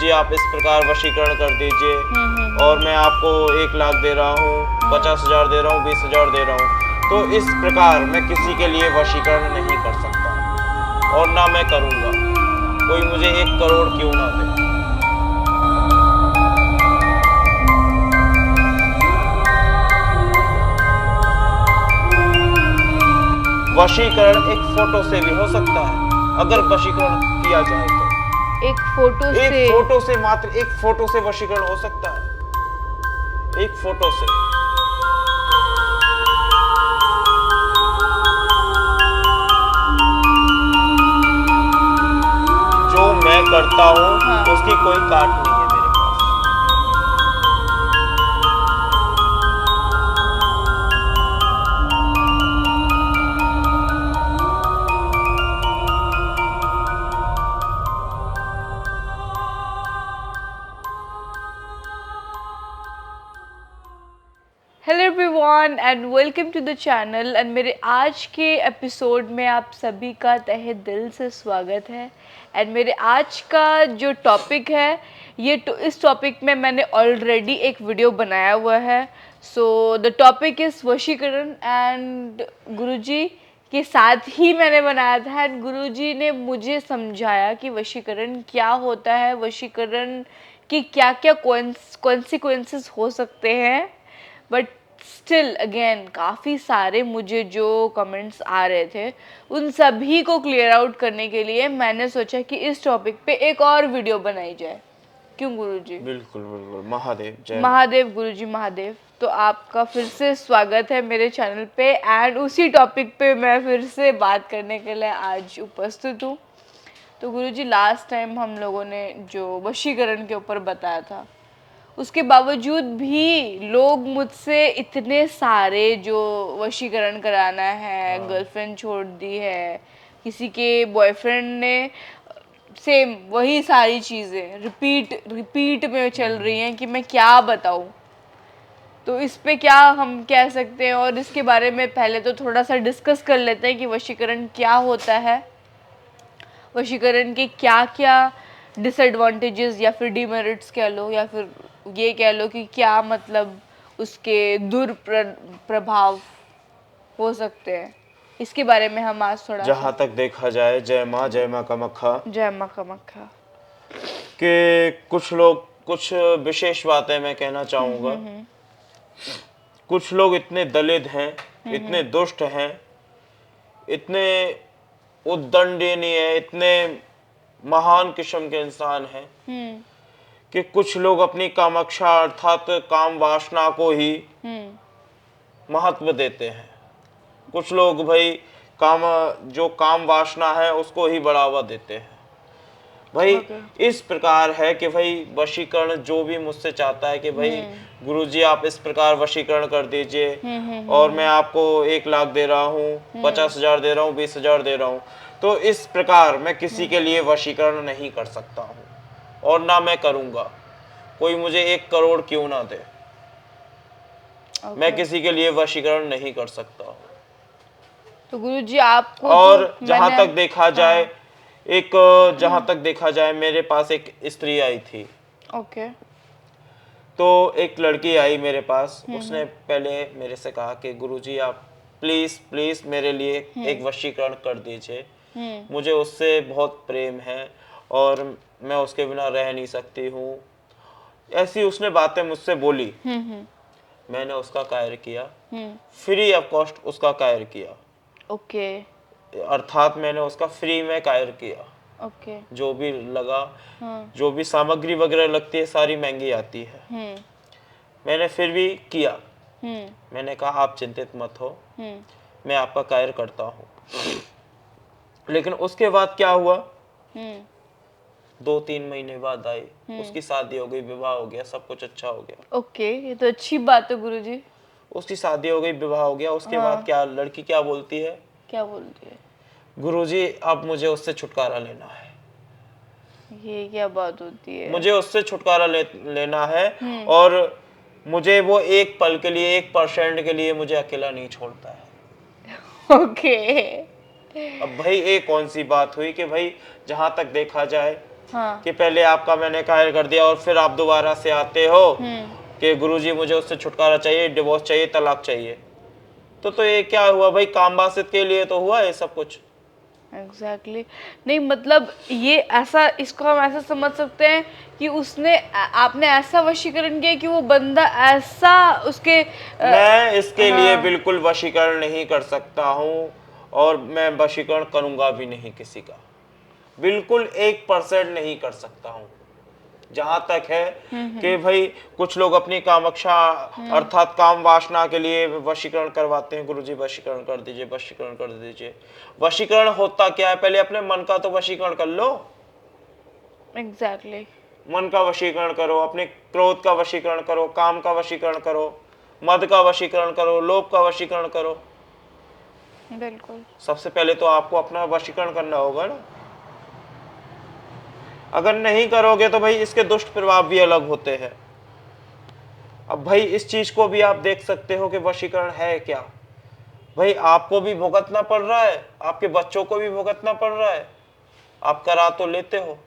गुरुजी आप इस प्रकार वशीकरण कर दीजिए और मैं आपको 1 लाख दे रहा हूँ, 50,000 दे रहा हूँ, 20,000 दे रहा हूँ। तो इस प्रकार मैं किसी के लिए वशीकरण नहीं कर सकता और ना मैं करूँगा, कोई मुझे 1 करोड़ क्यों ना दे। वशीकरण एक फोटो से भी हो सकता है, अगर वशीकरण किया जाए तो। एक फोटो से? एक फोटो से, मात्र एक फोटो से वशीकरण हो सकता है, एक फोटो से। जो मैं करता हूँ उसकी कोई काट नहीं है मेरे पास। Hello everyone and welcome to the channel. And मेरे आज के एपिसोड में आप सभी का तहे दिल से स्वागत है। एंड मेरे आज का जो टॉपिक है इस टॉपिक में मैंने ऑलरेडी एक वीडियो बनाया हुआ है। सो द टॉपिक इज़ वशीकरण एंड गुरुजी के साथ ही मैंने बनाया था। एंड गुरुजी ने मुझे समझाया कि वशीकरण क्या होता है, वशीकरण की क्या क्या कॉन्सिक्वेंसेस हो सकते हैं। बट स्टिल अगेन काफ़ी सारे मुझे जो कमेंट्स आ रहे थे उन सभी को क्लियर आउट करने के लिए मैंने सोचा कि इस टॉपिक पे एक और वीडियो बनाई जाए। क्यों गुरुजी? बिल्कुल बिल्कुल। महादेव जय महादेव गुरुजी महादेव। तो आपका फिर से स्वागत है मेरे चैनल पे। एंड उसी टॉपिक पे मैं फिर से बात करने के लिए आज उपस्थित हूँ। तो गुरुजी लास्ट टाइम हम लोगों ने जो वशीकरण के ऊपर बताया था, उसके बावजूद भी लोग मुझसे इतने सारे जो वशीकरण कराना है, गर्लफ्रेंड छोड़ दी है, किसी के बॉयफ्रेंड ने सेम वही सारी चीज़ें रिपीट में चल रही हैं कि मैं क्या बताऊं। तो इस पे क्या हम कह सकते हैं, और इसके बारे में पहले तो थोड़ा सा डिस्कस कर लेते हैं कि वशीकरण क्या होता है, वशीकरण के क्या क्या डिसएडवांटेजेस या फिर डिमेरिट्स कह लो, या फिर ये कह लो कि क्या मतलब उसके दुष्प्रभाव हो सकते हैं। इसके बारे में हम आज थोड़ा जहाँ तक देखा जाए, जय माँ कामाख्या, जय माँ कामाख्या, कि कुछ लोग, कुछ विशेष बातें मैं कहना चाहूँगा। कुछ लोग इतने दलित हैं, इतने दुष्ट हैं, इतने उद्दंडनीय, इतने महान किस्म के इंसान हैं कि कुछ लोग अपनी कामाक्षा अर्थात काम वासना को ही महत्व देते हैं। कुछ लोग भाई जो काम वासना है उसको ही बढ़ावा देते हैं। भाई इस प्रकार है कि भाई वशीकरण जो भी मुझसे चाहता है कि भाई गुरुजी आप इस प्रकार वशीकरण कर दीजिए और मैं आपको 1 लाख दे रहा हूँ, 50,000 दे रहा हूँ, 20,000 दे रहा हूँ। तो इस प्रकार मैं किसी के लिए वशीकरण नहीं कर सकता हूँ और ना मैं करूँगा, कोई मुझे 1 करोड़ क्यों ना दे। मैं किसी के लिए वशीकरण नहीं कर सकता हूँ। तो गुरुजी आपको और जहाँ तक देखा जाए, जहाँ तक देखा जाए, मेरे पास एक स्त्री आई थी। ओके। तो एक लड़की आई मेरे पास, उसने पहले मेरे से कहा कि गुरुजी आप प्लीज प्लीज मेरे लिए एक वशीकरण कर दीजिए, मुझे उससे बहुत प्रेम है और मैं उसके बिना रह नहीं सकती हूँ। ऐसी उसने बातें मुझसे बोली। मैंने उसका कार्य किया, फ्री ऑफ कॉस्ट उसका कार्य किया। ओके। अर्थात मैंने उसका फ्री में कार्य किया। ओके। जो भी लगा, जो भी सामग्री वगैरह लगती है सारी महंगी आती है। मैंने फिर भी किया। मैंने कहा आप चिंतित मत हो, मैं आपका कार्य करता हूँ। लेकिन उसके बाद क्या हुआ, 2-3 महीने बाद आई, उसकी शादी हो गई, विवाह हो गया, सब कुछ अच्छा हो गया। ओके, ये तो अच्छी बात है गुरुजी। उसकी शादी हो गई, विवाह हो गया। उसके बाद क्या लड़की क्या बोलती है, क्या बोलती है? गुरुजी अब मुझे उससे छुटकारा लेना है। ये क्या बात होती है? मुझे उससे छुटकारा लेना है और मुझे वो एक पल के लिए, 1% के लिए मुझे अकेला नहीं छोड़ता है। ओके। अब भाई एक कौन सी बात हुई कि भाई जहां तक देखा जाए हाँ। कि पहले आपका मैंने कायल कर दिया और फिर आप दोबारा से आते हो कि गुरुजी मुझे उससे छुटकारा चाहिए, डिवोर्स चाहिए, तलाक चाहिए। तो ये क्या हुआ भाई? काम वासित के लिए तो हुआ ये सब कुछ। एग्जैक्टली नहीं मतलब ये ऐसा, इसको हम ऐसा समझ सकते हैं कि उसने आपने ऐसा वशीकरण किया कि वो बंदा ऐसा उसके मैं इसके लिए हाँ। बिल्कुल वशीकरण नहीं कर सकता हूँ और मैं वशीकरण करूंगा भी नहीं किसी का, बिल्कुल 1% नहीं कर सकता हूँ। जहां तक है कि भाई कुछ लोग अपनी कामक्ष अर्थात काम वासना के लिए वशीकरण करवाते हैं, गुरुजी वशीकरण कर दीजिए, वशीकरण कर दीजिए। वशीकरण होता क्या है? पहले अपने मन का तो वशीकरण कर लो। एग्जैक्टली मन का वशीकरण करो, अपने क्रोध का वशीकरण करो, काम का वशीकरण करो, मद का वशीकरण करो, लोभ का वशीकरण करो। बिल्कुल। सबसे पहले तो आपको अपना वशीकरण करना होगा ना। अगर नहीं करोगे तो भाई इसके दुष्ट प्रभाव भी अलग होते हैं। अब भाई इस चीज को भी आप देख सकते हो कि वशीकरण है क्या। भाई आपको भी भुगतना पड़ रहा है, आपके बच्चों को भी भुगतना पड़ रहा है। आप करा तो लेते हो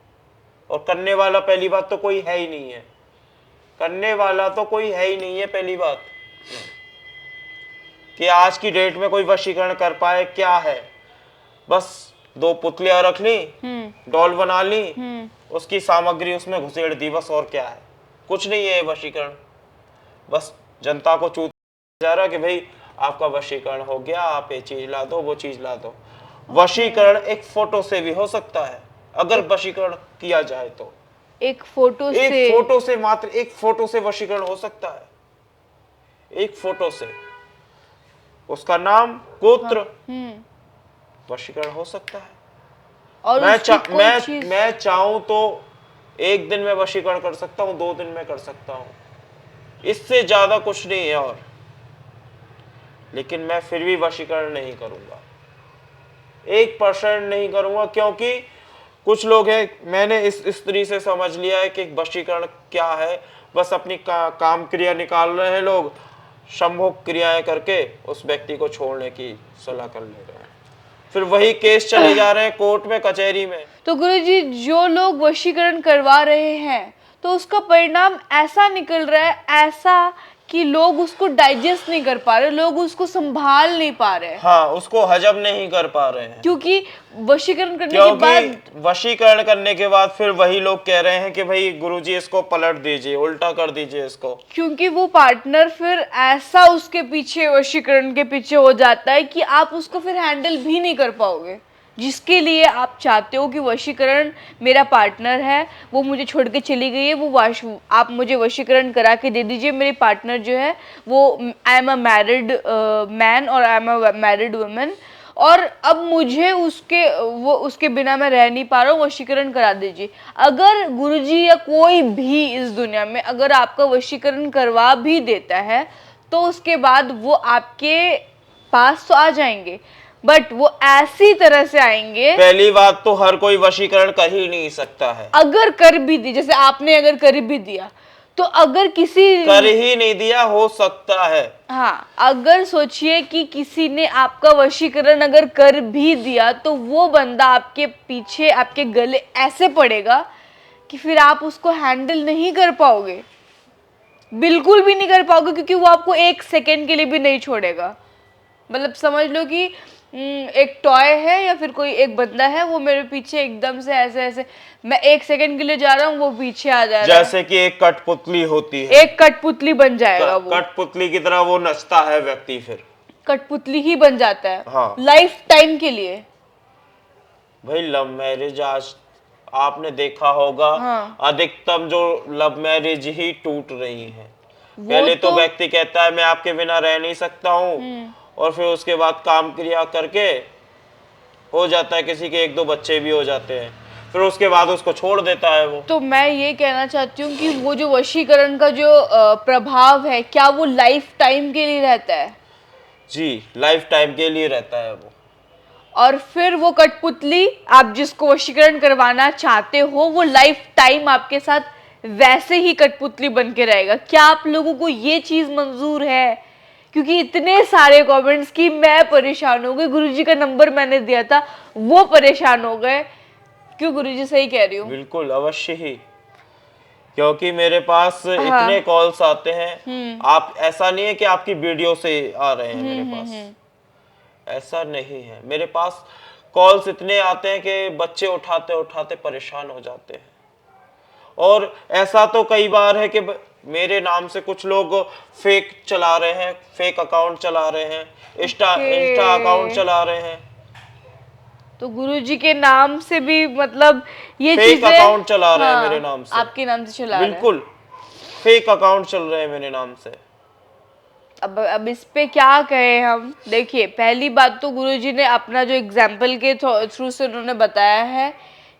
और करने वाला पहली बात तो कोई है ही नहीं है। करने वाला तो कोई है ही नहीं है पहली बात, कि आज की डेट में कोई वशीकरण कर पाए क्या है? बस 2 पुतलियां रख ली, डॉल बना ली, उसकी सामग्री उसमें घुसेड़ दी, बस। और क्या है? कुछ नहीं है वशीकरण। बस जनता को चूत जा रहा कि भाई आपका वशीकरण हो गया, आप ये चीज ला दो, वो चीज ला दो। वशीकरण एक फोटो से भी हो सकता है, अगर वशीकरण किया जाए तो। एक फोटो से, एक फोटो से, मात्र एक फोटो से वशीकरण हो सकता है। एक फोटो से, उसका नाम, गोत्र, वशीकरण हो सकता है। और मैं चाहूं तो एक दिन में वशीकरण कर सकता हूं, 2 दिन में कर सकता हूं, इससे ज्यादा कुछ नहीं है। और लेकिन मैं फिर भी वशीकरण नहीं करूंगा, 1% नहीं करूंगा, क्योंकि कुछ लोग हैं, मैंने इस स्त्री से समझ लिया है कि वशीकरण क्या है। बस अपनी काम क्रिया निकाल रहे हैं लोग, संभोग क्रियाएं करके उस व्यक्ति को छोड़ने की सलाह कर ले रहे हैं, फिर वही केस चले जा रहे हैं कोर्ट में, कचहरी में। तो गुरुजी जो लोग वशीकरण करवा रहे हैं तो उसका परिणाम ऐसा निकल रहा है, ऐसा कि लोग उसको डाइजेस्ट नहीं कर पा रहे, लोग उसको संभाल नहीं पा रहे। हाँ, उसको हजम नहीं कर पा रहे हैं, क्योंकि वशीकरण करने के बाद, वशीकरण करने के बाद फिर वही लोग कह रहे हैं कि भाई गुरुजी इसको पलट दीजिए, उल्टा कर दीजिए इसको। क्योंकि वो पार्टनर फिर ऐसा उसके पीछे, वशीकरण के पीछे हो जाता है कि आप उसको फिर हैंडल भी नहीं कर पाओगे। जिसके लिए आप चाहते हो कि वशीकरण, मेरा पार्टनर है वो मुझे छोड़ के चली गई है, वो आप मुझे वशीकरण करा के दे दीजिए। मेरी पार्टनर जो है वो, I am a married man और I am a married woman, और अब मुझे उसके बिना मैं रह नहीं पा रहा हूँ, वशीकरण करा दीजिए। अगर गुरुजी या कोई भी इस दुनिया में अगर आपका वशीकरण करवा भी देता है तो उसके बाद वो आपके पास तो आ जाएंगे, बट वो ऐसी तरह से आएंगे। पहली बात तो हर कोई वशीकरण कर ही नहीं सकता है। अगर कर भी दी, जैसे आपने अगर कर भी दिया, तो अगर किसी कर ही नहीं दिया, हो सकता है। हाँ, अगर सोचिए कि किसी ने आपका वशीकरण अगर कर भी दिया तो वो बंदा आपके पीछे, आपके गले ऐसे पड़ेगा कि फिर आप उसको हैंडल नहीं कर पाओगे, बिल्कुल भी नहीं कर पाओगे, क्योंकि वो आपको 1 सेकेंड के लिए भी नहीं छोड़ेगा। मतलब समझ लो कि एक टॉय है या फिर कोई एक बंदा है, वो मेरे पीछे एकदम से ऐसे ऐसे, मैं 1 सेकेंड के लिए जा रहा हूँ, वो पीछे आ जा रहा है। जैसे कि एक कठपुतली होती है, एक कठपुतली बन जाएगा वो, कठपुतली की तरह वो नचता है व्यक्ति, फिर कठपुतली ही बन जाता है। हाँ, लाइफ टाइम के लिए। भाई लव मैरिज आज आपने देखा होगा, हाँ। अधिकतम जो लव मैरिज ही टूट रही है। पहले तो व्यक्ति कहता है मैं आपके बिना रह नहीं सकता हूँ, और फिर उसके बाद काम क्रिया करके हो जाता है, किसी के 1-2 बच्चे भी हो जाते हैं, फिर उसके बाद उसको छोड़ देता है वो। तो मैं ये कहना चाहती हूँ कि वो जो वशीकरण का जो प्रभाव है, क्या वो लाइफ टाइम के लिए रहता है? जी, लाइफ टाइम के लिए रहता है वो। और फिर वो कठपुतली, आप जिसको वशीकरण करवाना चाहते हो, वो लाइफ टाइम आपके साथ वैसे ही कठपुतली बन के रहेगा। क्या आप लोगों को ये चीज मंजूर है? क्योंकि इतने सारे कमेंट्स कि मैं परेशान हो गई, गुरुजी का नंबर मैंने दिया था, वो परेशान हो गए क्यों गुरुजी, सही कह रही हूँ? बिल्कुल अवश्य ही, क्योंकि मेरे पास इतने कॉल्स आते हैं। आप, ऐसा नहीं है कि आपकी वीडियो से आ रहे हैं मेरे पास, ऐसा नहीं है। मेरे पास कॉल्स इतने आते हैं कि बच्चे उठाते उठाते परेशान हो जाते हैं। और ऐसा तो कई बार है कि मेरे नाम से कुछ लोग फेक चला रहे हैं, फेक अकाउंट चला रहे हैं, इंस्टा अकाउंट चला रहे हैं, तो गुरुजी के नाम से भी मतलब ये फेक चीजें अकाउंट चला रहे हैं मेरे नाम से, आपके नाम से चला रहे हैं। बिल्कुल फेक अकाउंट चल रहे हैं मेरे नाम से। अब इस पे क्या कहें हम? देखिए, पहली बात तो गुरुजी ने अपना जो एग्जाम्पल के थ्रू से उन्होंने बताया है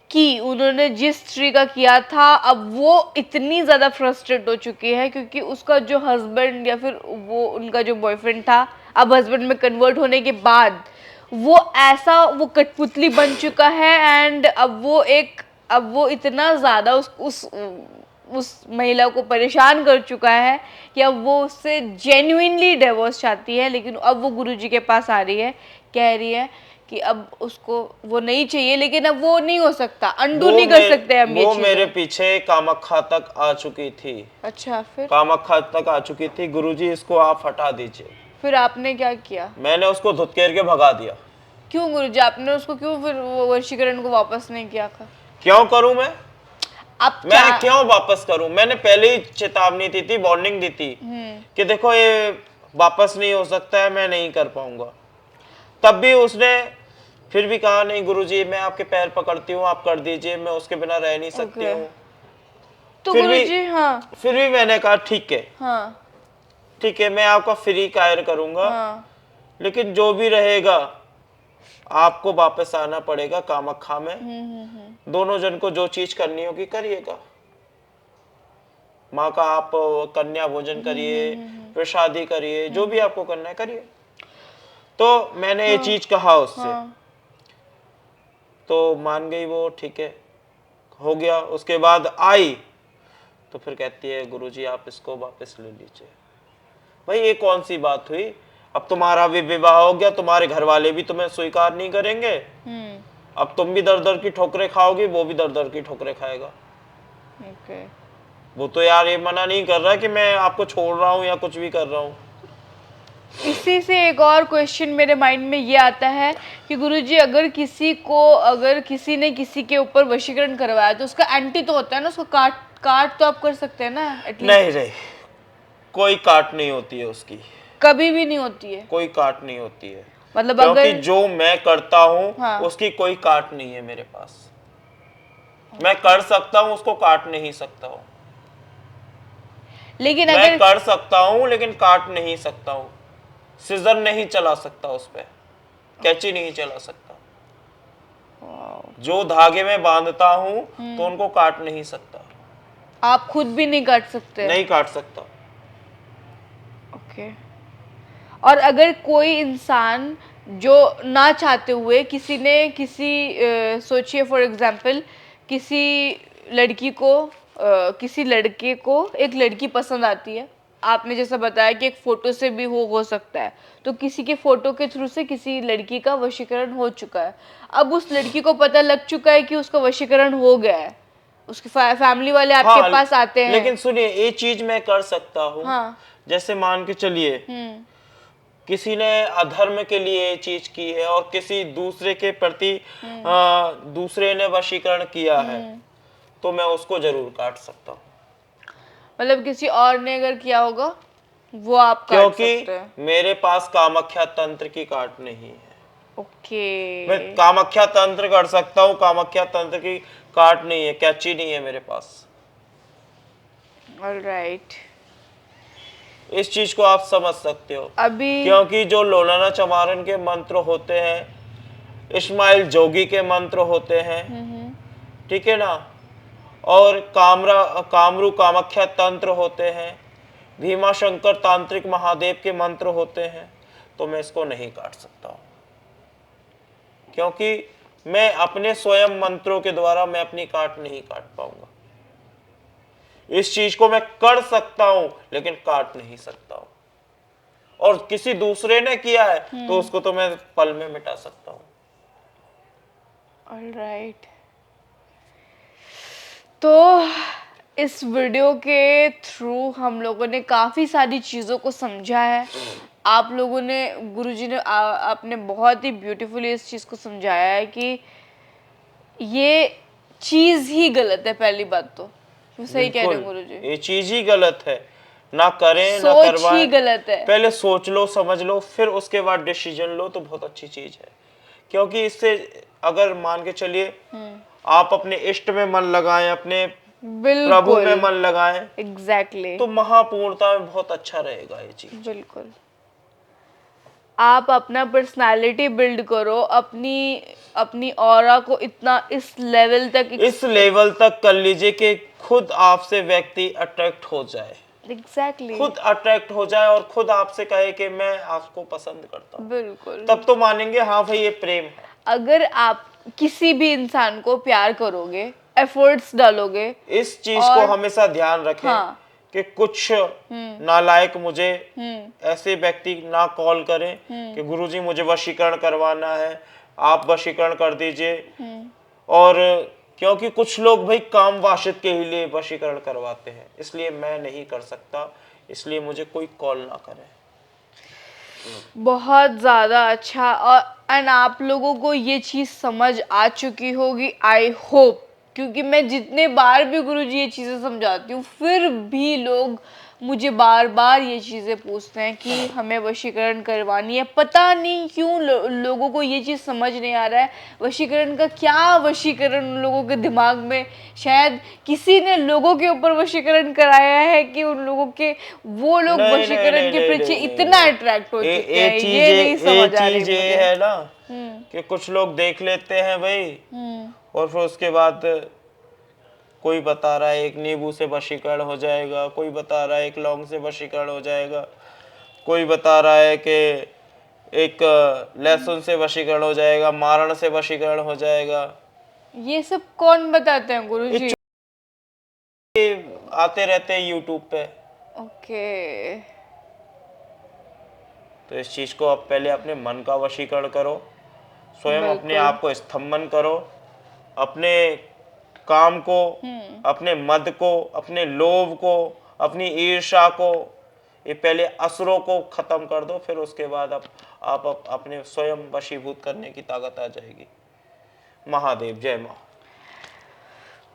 कि उन्होंने जिस तरीका किया था, अब वो इतनी ज़्यादा फ्रस्ट्रेट हो चुकी है क्योंकि उसका जो हस्बैंड या फिर वो उनका जो बॉयफ्रेंड था, अब हस्बैंड में कन्वर्ट होने के बाद वो ऐसा वो कठपुतली बन चुका है। एंड अब वो इतना ज़्यादा उस महिला को परेशान कर चुका है कि अब वो उससे जेन्युइनली डिवोर्स चाहती है। लेकिन अब वो गुरुजी के पास आ रही है, कह रही है कि अब उसको वो नहीं चाहिए, लेकिन अब वो नहीं हो सकता, अंडू नहीं कर सकते हम ये वो चीजें। मेरे पीछे कामाख्या तक आ चुकी थी। अच्छा, फिर? कामाख्या तक आ चुकी थी, गुरुजी इसको आप हटा दीजिए। फिर आपने क्या किया? मैंने उसको धुतकेर के भगा दिया। क्यों गुरुजी, आपने उसको क्यों फिर वो वशीकरण को वापस नहीं किया था? क्यों करूं मैं आप मैं क्यों वापस करूं? मैंने पहले ही चेतावनी दी थी, वार्निंग दी थी कि देखो ये वापस नहीं हो सकता है, मैं नहीं कर पाऊंगा। तब भी उसने फिर भी कहा नहीं गुरुजी, मैं आपके पैर पकड़ती हूँ, आप कर दीजिए, मैं उसके बिना रह नहीं सकती हूँ। तो फिर भी गुरुजी, हाँ फिर भी मैंने कहा ठीक है, हाँ ठीक है, मैं आपका फ्री कायर करूंगा, हाँ लेकिन जो भी रहेगा आपको वापस आना पड़ेगा कामाख्या में। दोनों जन को जो चीज करनी होगी करिएगा। माँ का आप कन्या भोजन करिए, प्रसादी करिए, जो भी आपको करना है करिए। तो मैंने ये चीज कहा उससे, तो मान गई वो, ठीक है, हो गया। उसके बाद आई तो फिर कहती है गुरुजी आप इसको वापस ले लीजिए। भाई ये कौन सी बात हुई? अब तुम्हारा भी विवाह हो गया, तुम्हारे घर वाले भी तुम्हें स्वीकार नहीं करेंगे, अब तुम भी दर दर की ठोकरें खाओगी, वो भी दर दर की ठोकरें खाएगा। वो तो यार ये मना नहीं कर रहा कि मैं आपको छोड़ रहा हूँ या कुछ भी कर रहा हूँ। इसी से एक और क्वेश्चन मेरे माइंड में ये आता है कि गुरुजी, अगर किसी ने किसी के ऊपर वशीकरण करवाया तो उसका एंटी तो होता है ना, उसको काट तो आप कर सकते हैं ना एटलीस्ट। नहीं, कोई काट नहीं होती है उसकी, कभी भी नहीं होती है, कोई काट नहीं होती है। मतलब क्योंकि अगर जो मैं करता हूँ हाँ। उसकी कोई काट नहीं है मेरे पास। मैं कर सकता हूँ, उसको काट नहीं सकता हूँ। लेकिन मैं अगर कर सकता हूँ लेकिन काट नहीं सकता हूँ। सिजर नहीं चला सकता उस पे, कैंची नहीं चला सकता। जो धागे में बांधता हूँ तो उनको काट नहीं सकता। आप खुद भी नहीं काट सकते? नहीं काट सकता। ओके। और अगर कोई इंसान जो ना चाहते हुए सोचिए फॉर एग्जांपल किसी लड़की को किसी लड़के को एक लड़की पसंद आती है, आपने जैसा बताया कि एक फोटो से भी हो सकता है, तो किसी के फोटो के थ्रू से किसी लड़की का वशीकरण हो चुका है। अब उस लड़की को पता लग चुका है कि उसका वशीकरण हो गया है, उसके फैमिली वाले आपके पास आते हैं। लेकिन सुनिए, ये चीज मैं कर सकता हूँ। हाँ। जैसे मान के चलिए किसी ने अधर्म के लिए ये चीज की है और किसी दूसरे के प्रति दूसरे ने वशीकरण किया है, तो मैं उसको जरूर काट सकता हूँ। मतलब किसी और ने अगर किया होगा वो आप काट सकते हैं? क्योंकि मेरे पास कामाख्या तंत्र की काट नहीं है। ओके। मैं कामाख्या तंत्र कर सकता हूँ, कामाख्या तंत्र की काट नहीं है, कैंची नहीं है मेरे पास। ऑलराइट। इस चीज को आप समझ सकते हो अभी क्योंकि जो लोलाना चमारन के मंत्र होते हैं, इस्माइल जोगी के मंत्र होते हैं, ठीक है ना, और कामरू कामाख्या तंत्र होते हैं, भीमा शंकर तांत्रिक महादेव के मंत्र होते हैं, तो मैं इसको नहीं काट सकता हूँ। क्योंकि मैं अपने स्वयं मंत्रों के द्वारा मैं अपनी काट नहीं काट पाऊंगा। इस चीज को मैं कर सकता हूं लेकिन काट नहीं सकता हूं। और किसी दूसरे ने किया है तो उसको तो मैं पल में मिटा सकता हूं। ऑलराइट। तो इस वीडियो के थ्रू हम लोगों ने काफ़ी सारी चीज़ों को समझा है। आप लोगों ने, गुरुजी ने, आपने बहुत ही ब्यूटीफुली इस चीज़ को समझाया है कि ये चीज़ ही गलत है। पहली बात तो मैं सही कह रही हूँ बिल्कुल, गुरुजी, ये चीज ही गलत है, ना करें ना सोच ही करवाएं। गलत है। पहले सोच लो, समझ लो, फिर उसके बाद डिसीजन लो तो बहुत अच्छी चीज है। क्योंकि इससे अगर मान के चलिए आप अपने इष्ट में मन लगाएं, अपने प्रभु बिल्कुल, में मन लगाएं, एग्जैक्टली, तो महापूर्णता में बहुत अच्छा रहेगा ये चीज। बिल्कुल। आप अपना पर्सनालिटी बिल्ड करो, अपनी अपनी ऑरा को इतना इस लेवल तक इस लेवल तक कर लीजिए कि खुद आपसे व्यक्ति अट्रैक्ट हो जाए, एग्जैक्टली, खुद अट्रैक्ट हो जाए और खुद आपसे कहे कि मैं आपको पसंद करता हूँ, बिल्कुल। तब तो मानेंगे हाँ भाई ये प्रेम है। अगर आप किसी भी इंसान को प्यार करोगे, एफर्ट्स डालोगे, इस चीज को और हमेशा ध्यान रखें हाँ, कि कुछ नालायक मुझे ऐसे व्यक्ति ना कॉल करें कि गुरुजी मुझे वशीकरण करवाना है, आप वशीकरण कर दीजिए। और क्योंकि कुछ लोग भाई काम वाशित के ही लिए वशीकरण करवाते हैं, इसलिए मैं नहीं कर सकता, इसलिए मुझे कोई कॉल ना करे। बहुत ज़्यादा अच्छा। और एंड आप लोगों को ये चीज़ समझ आ चुकी होगी, आई होप, क्योंकि मैं जितने बार भी गुरुजी ये चीज़ें समझाती हूँ फिर भी लोग मुझे बार बार ये चीज़ें पूछते हैं कि हमें वशीकरण करवानी है। पता नहीं क्यों लोगों को ये चीज़ समझ नहीं आ रहा है वशीकरण का क्या। वशीकरण उन लोगों के दिमाग में शायद किसी ने लोगों के ऊपर वशीकरण कराया है कि उन लोगों के, वो लोग नहीं नहीं वशीकरण नहीं के नहीं पीछे नहीं इतना नहीं। अट्रैक्ट हो ये चुके ये हैं, चीज ये नहीं समझ आ रही चीज ये मुझे। है ना कि कुछ लोग देख लेते हैं भाई, और फिर उसके बाद कोई बता रहा है एक नींबू से वशीकरण हो जाएगा, कोई बता रहा है एक लौंग से वशीकरण हो जाएगा, कोई बता रहा है कि एक लहसुन से वशीकरण हो जाएगा, मारण से वशीकरण हो जाएगा। ये सब कौन बताते हैं गुरुजी? ये आते रहते हैं यूट्यूब पे। ओके, तो इस चीज को आप पहले अपने मन का वशीकरण करो, स्वयं अपने बिल्कुल, आप को स्तंभन करो, अपने काम को, अपने मद को, अपने लोभ को, अपनी ईर्ष्या को, ये पहले असुरों को खत्म कर दो, फिर उसके बाद आप अपने स्वयं वशीभूत करने की ताकत आ जाएगी। महादेव, जय माँ।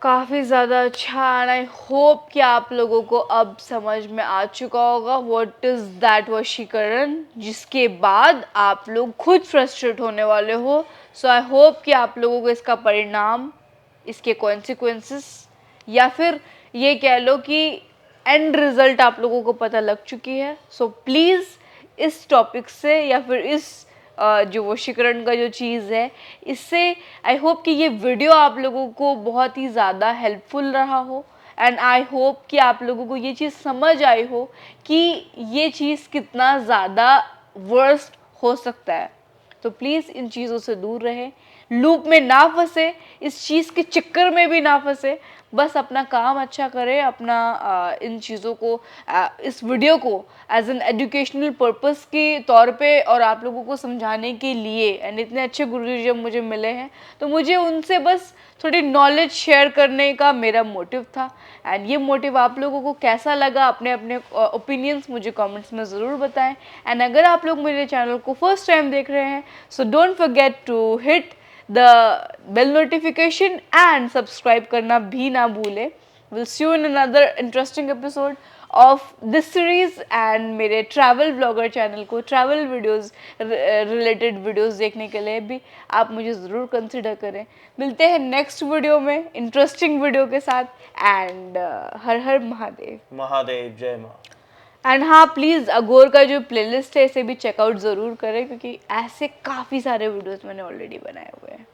काफ़ी ज़्यादा अच्छा। एंड आई होप कि आप लोगों को अब समझ में आ चुका होगा व्हाट इज़ दैट वशीकरण, जिसके बाद आप लोग खुद फ्रस्ट्रेट होने वाले हो। सो आई होप कि आप लोगों को इसका परिणाम, इसके कॉन्सिक्वेंसेस, या फिर ये कह लो कि एंड रिजल्ट आप लोगों को पता लग चुकी है। सो प्लीज़ इस टॉपिक से या फिर इस जो वशीकरण का जो चीज़ है, इससे आई होप कि ये वीडियो आप लोगों को बहुत ही ज़्यादा हेल्पफुल रहा हो। एंड आई होप कि आप लोगों को ये चीज़ समझ आई हो कि ये चीज़ कितना ज़्यादा वर्स्ट हो सकता है। तो प्लीज़ इन चीज़ों से दूर रहें, लूप में ना फंसे, इस चीज़ के चक्कर में भी ना फंसे, बस अपना काम अच्छा करें। अपना इन चीज़ों को, इस वीडियो को एज एन एजुकेशनल पर्पस के तौर पे और आप लोगों को समझाने के लिए, एंड इतने अच्छे गुरुजी जब मुझे मिले हैं तो मुझे उनसे बस थोड़ी नॉलेज शेयर करने का मेरा मोटिव था। एंड ये मोटिव आप लोगों को कैसा लगा, अपने अपने ओपिनियंस मुझे कमेंट्स में ज़रूर बताएं। एंड अगर आप लोग मेरे चैनल को फर्स्ट टाइम देख रहे हैं, so don't forget to hit the bell notification and subscribe करना भी ना भूलें। Will see you in another interesting episode of this series. And मेरे ट्रैवल ब्लॉगर चैनल को ट्रैवल वीडियोस रिलेटेड वीडियोस देखने के लिए भी आप मुझे ज़रूर कंसिडर करें। मिलते हैं नेक्स्ट वीडियो में इंटरेस्टिंग वीडियो के साथ। एंड हर हर महादेव। महादेव, जय माँ। एंड हाँ, प्लीज़ अघोर का जो प्लेलिस्ट है इसे भी चेकआउट ज़रूर करें, क्योंकि ऐसे काफ़ी सारे वीडियोस मैंने ऑलरेडी बनाए हुए हैं।